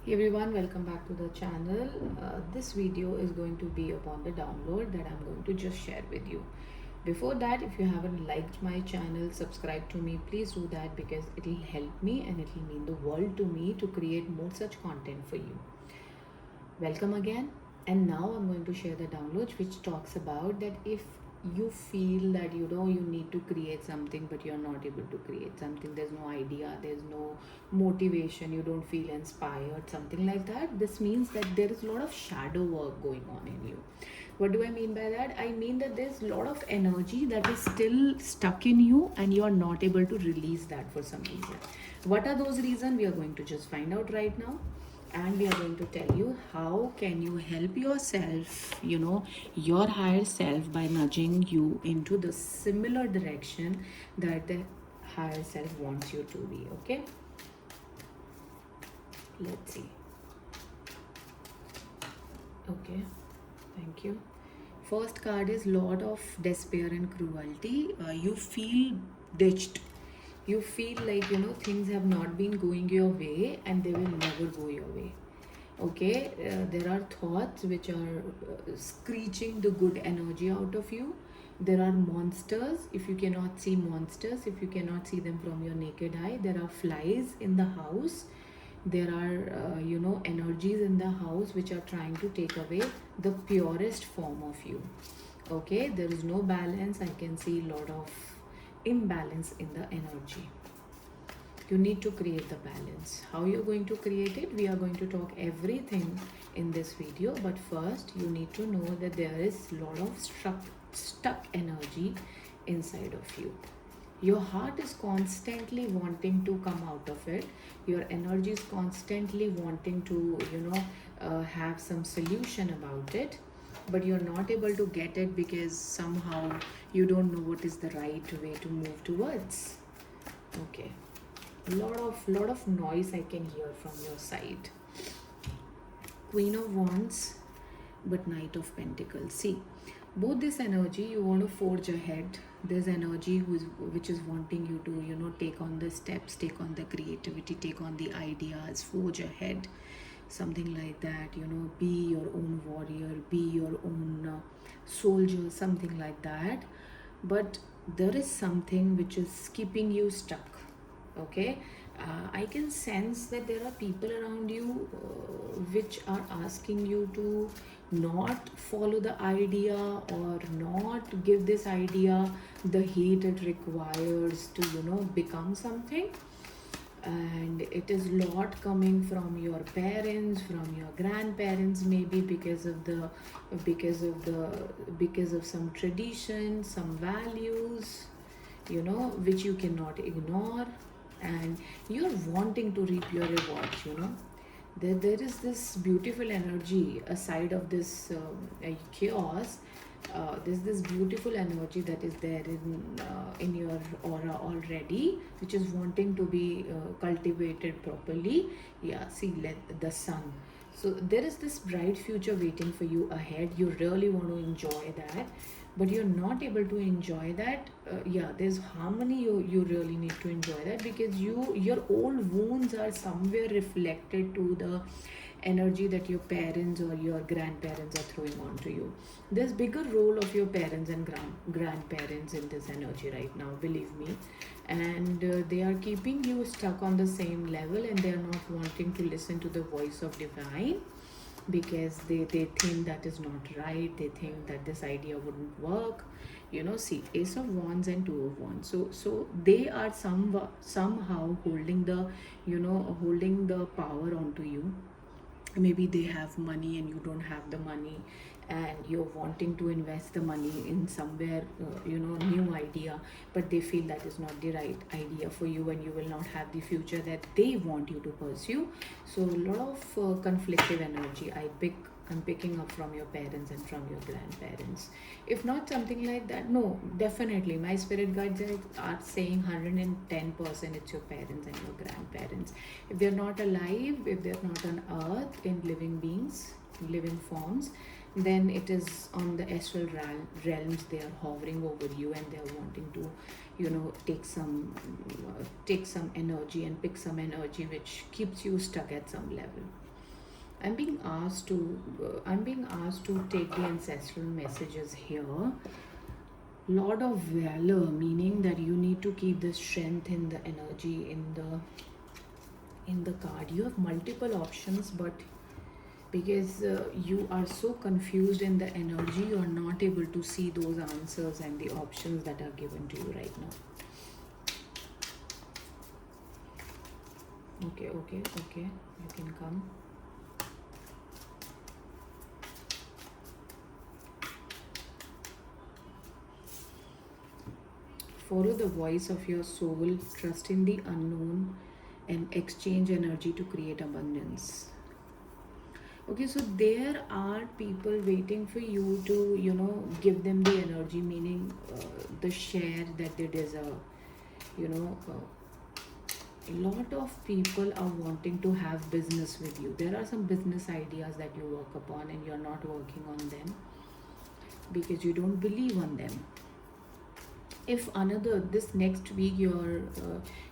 Hey everyone, welcome back to the channel. This video is going to be upon the download that I'm going to just share with you. Before that, if you haven't liked my channel, subscribe to me, please do that because it will help me and it will mean the world to me to create more such content for you. Welcome again. And now I'm going to share the download which talks about that if you feel that you need to create something but you're not able to create something, there's no idea, there's no motivation, you don't feel inspired, something like that, this means that there is a lot of shadow work going on in you. What do I mean by that? I mean that there's a lot of energy that is still stuck in you and you are not able to release that for some reason. What are those reasons? We are going to just find out right now, and we are going to tell you how can you help yourself, your higher self, by nudging you into the similar direction that the higher self wants you to be. Okay, let's see. Okay, thank you. First card is Lord of Despair and Cruelty. You feel ditched. You feel like things have not been going your way and they will never go your way. Okay, there are thoughts which are screeching the good energy out of you. There are monsters. If you cannot see monsters, if you cannot see them from your naked eye, there are flies in the house. There are energies in the house which are trying to take away the purest form of you. Okay, there is no balance. I can see a lot of imbalance in the energy. You need to create the balance. How you're going to create it, we are going to talk everything in this video, but first you need to know that there is a lot of stuck energy inside of you. Your heart is constantly wanting to come out of it. Your energy is constantly wanting to have some solution about it, but you're not able to get it because somehow you don't know what is the right way to move towards. Okay, lot of noise I can hear from your side. Queen of Wands, but Knight of Pentacles. See, both this energy, you want to forge ahead. There's energy which is wanting you to take on the steps, take on the creativity, take on the ideas, forge ahead, something like that. Be your own warrior, be your own soldier, something like that. But there is something which is keeping you stuck. Okay, I can sense that there are people around you which are asking you to not follow the idea or not give this idea the heat it requires to become something. And it is lot coming from your parents, from your grandparents, maybe because of some tradition, some values, which you cannot ignore, and you're wanting to reap your rewards. There is this beautiful energy aside of this chaos. There's this beautiful energy that is there in your aura already, which is wanting to be cultivated properly. Yeah, see, let the sun. So there is this bright future waiting for you ahead. You really want to enjoy that, but you're not able to enjoy that. Yeah, there's harmony. You really need to enjoy that because your old wounds are somewhere reflected to the energy that your parents or your grandparents are throwing onto you. There's bigger role of your parents and grandparents in this energy right now, believe me. And they are keeping you stuck on the same level, and they are not wanting to listen to the voice of divine because they think that is not right. They think that this idea wouldn't work. See, Ace of Wands and Two of Wands, so they are somehow holding the holding the power onto you. Maybe they have money and you don't have the money, and you're wanting to invest the money in somewhere new idea, but they feel that is not the right idea for you and you will not have the future that they want you to pursue. So a lot of conflictive energy I'm picking up from your parents and from your grandparents. If not something like that, no, definitely my spirit guides are saying 110% it's your parents and your grandparents. If they're not alive, if they're not on earth in living beings, living forms, then it is on the astral realms. They are hovering over you and they are wanting to take some energy and pick some energy which keeps you stuck at some level. I'm being asked to take the ancestral messages here. Lord of Valor, meaning that you need to keep the strength in the energy in the card. You have multiple options, but because you are so confused in the energy, you are not able to see those answers and the options that are given to you right now. Okay, you can come. Follow the voice of your soul, trust in the unknown, and exchange energy to create abundance. Okay, so there are people waiting for you to, give them the energy, meaning the share that they deserve. You know, a lot of people are wanting to have business with you. There are some business ideas that you work upon, and you're not working on them because you don't believe on them. If another this next week you're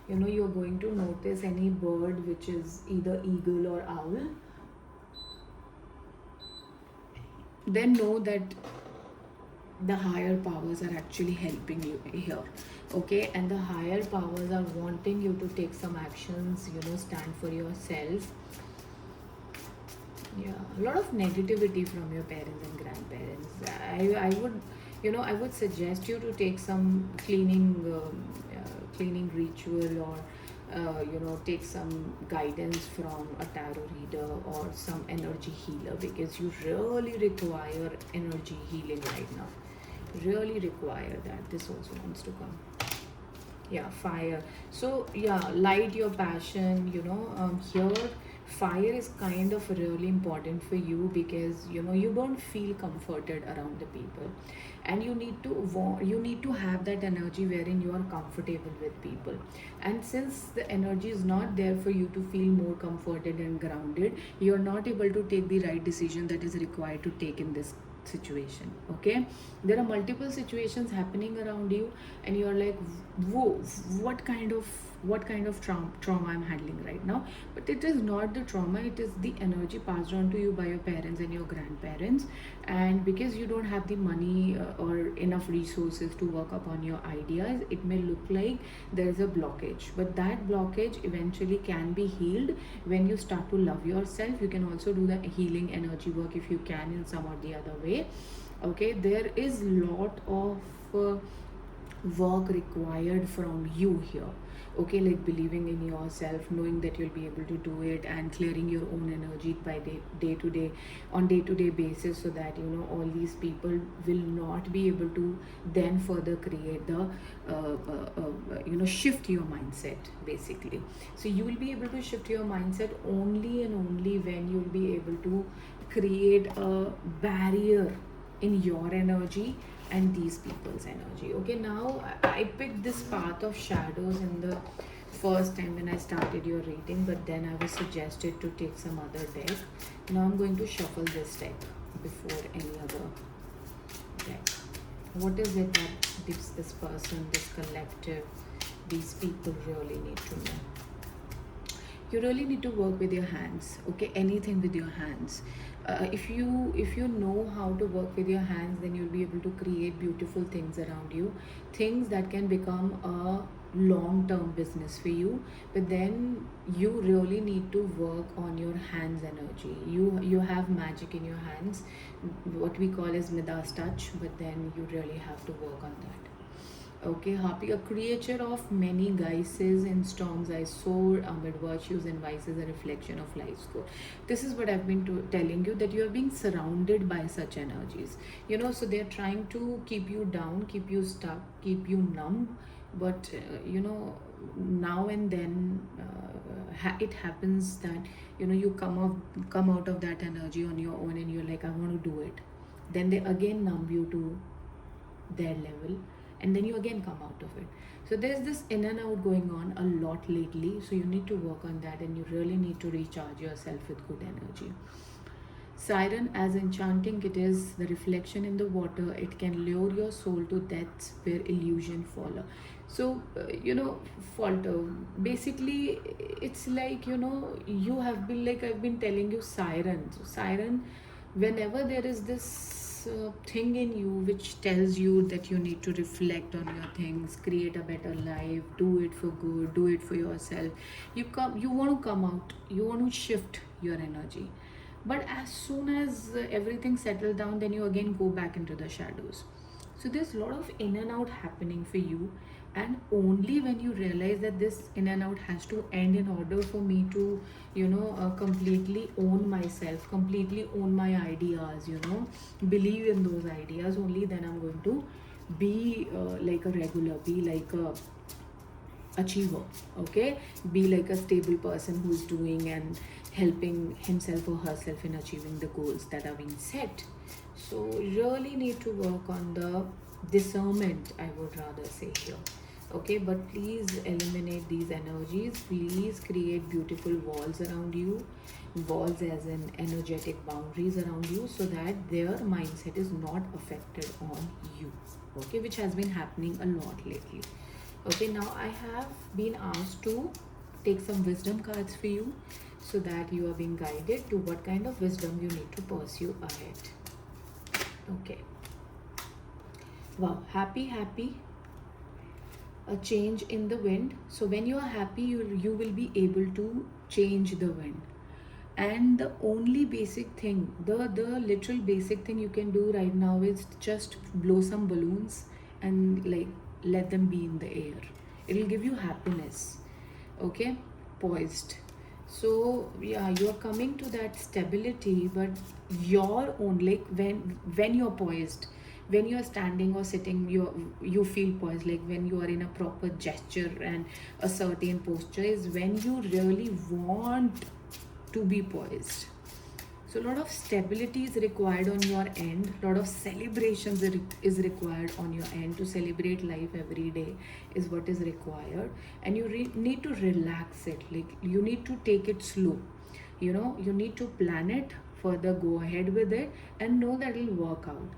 going to notice any bird which is either eagle or owl, then know that the higher powers are actually helping you here. Okay, and the higher powers are wanting you to take some actions, stand for yourself. Yeah, a lot of negativity from your parents and grandparents. I would suggest you to take some cleaning ritual, or take some guidance from a tarot reader or some energy healer, because you really require energy healing right now. Really require that. This also wants to come. Yeah, fire. So yeah, light your passion. Here fire is kind of really important for you, because you don't feel comforted around the people, and you need to have that energy wherein you are comfortable with people. And since the energy is not there for you to feel more comforted and grounded, you're not able to take the right decision that is required to take in this situation. Okay, there are multiple situations happening around you, and you're like, whoa, what kind of trauma I'm handling right now. But it is not the trauma, it is the energy passed on to you by your parents and your grandparents. And because you don't have the money or enough resources to work upon your ideas, it may look like there is a blockage, but that blockage eventually can be healed when you start to love yourself. You can also do the healing energy work if you can in some or the other way. Okay, there is lot of work required from you here. Okay, like believing in yourself, knowing that you'll be able to do it, and clearing your own energy by day to day basis, so that all these people will not be able to then further create the shift your mindset, basically. So you will be able to shift your mindset only and only when you'll be able to create a barrier in your energy and these people's energy. Okay, now I picked this path of shadows in the first time when I started your reading, but then I was suggested to take some other deck. Now I'm going to shuffle this deck before any other deck. What is it that this person, this collective, these people really need to know? You really need to work with your hands. Okay, anything with your hands. If you know how to work with your hands, then you'll be able to create beautiful things around you, things that can become a long term business for you. But then you really need to work on your hands energy. You have magic in your hands, what we call as Midas touch, but then you really have to work on that. Okay, Happy, a creature of many guises in storms I soar, amid virtues and vices, a reflection of life's core. This is what I've been telling you, that you are being surrounded by such energies. So they're trying to keep you down, keep you stuck, keep you numb. But now and then it happens that you come out of that energy on your own, and you're like, I want to do it. Then they again numb you to their level, and then you again come out of it. So there's this in and out going on a lot lately, so you need to work on that, and you really need to recharge yourself with good energy. Siren, as enchanting it is, the reflection in the water, it can lure your soul to depths where illusion follow. So, falter. Basically, it's like, you have been, like I've been telling you, siren. So, siren, whenever there is this thing in you which tells you that you need to reflect on your things, create a better life, do it for good, do it for yourself, you want to come out, you want to shift your energy. But as soon as everything settles down, then you again go back into the shadows. So there's a lot of in and out happening for you, and only when you realize that this in and out has to end in order for me to completely own myself, completely own my ideas, believe in those ideas, only then I'm going to be like a regular, be like a achiever. Okay, be like a stable person who's doing and helping himself or herself in achieving the goals that are being set. So really need to work on the discernment, I would rather say here. Okay, but please eliminate these energies, please create beautiful walls around you, walls as in energetic boundaries around you, so that their mindset is not affected on you. Okay, which has been happening a lot lately. Okay, now I have been asked to take some wisdom cards for you, so that you are being guided to what kind of wisdom you need to pursue ahead. Okay. Wow, happy, happy. A change in the wind. So when you are happy, you will be able to change the wind. And the only basic thing, the literal basic thing you can do right now is just blow some balloons and like let them be in the air. It will give you happiness. Okay, poised. So yeah, you are coming to that stability, but your own, like when you're poised, when you're standing or sitting, you feel poised. Like when you are in a proper gesture and a certain posture is when you really want to be poised. So a lot of stability is required on your end. A lot of celebrations is required on your end. To celebrate life every day is what is required, and you need to relax it. Like you need to take it slow. You need to plan it further, go ahead with it, and know that it'll work out.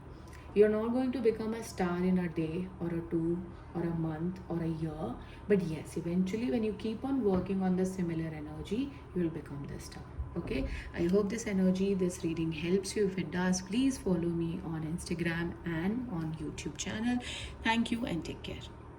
You're not going to become a star in a day or a two or a month or a year, but yes, eventually, when you keep on working on the similar energy, you will become the star. Okay, I hope this energy, this reading helps you. If it does, please follow me on Instagram and on YouTube channel. Thank you and take care.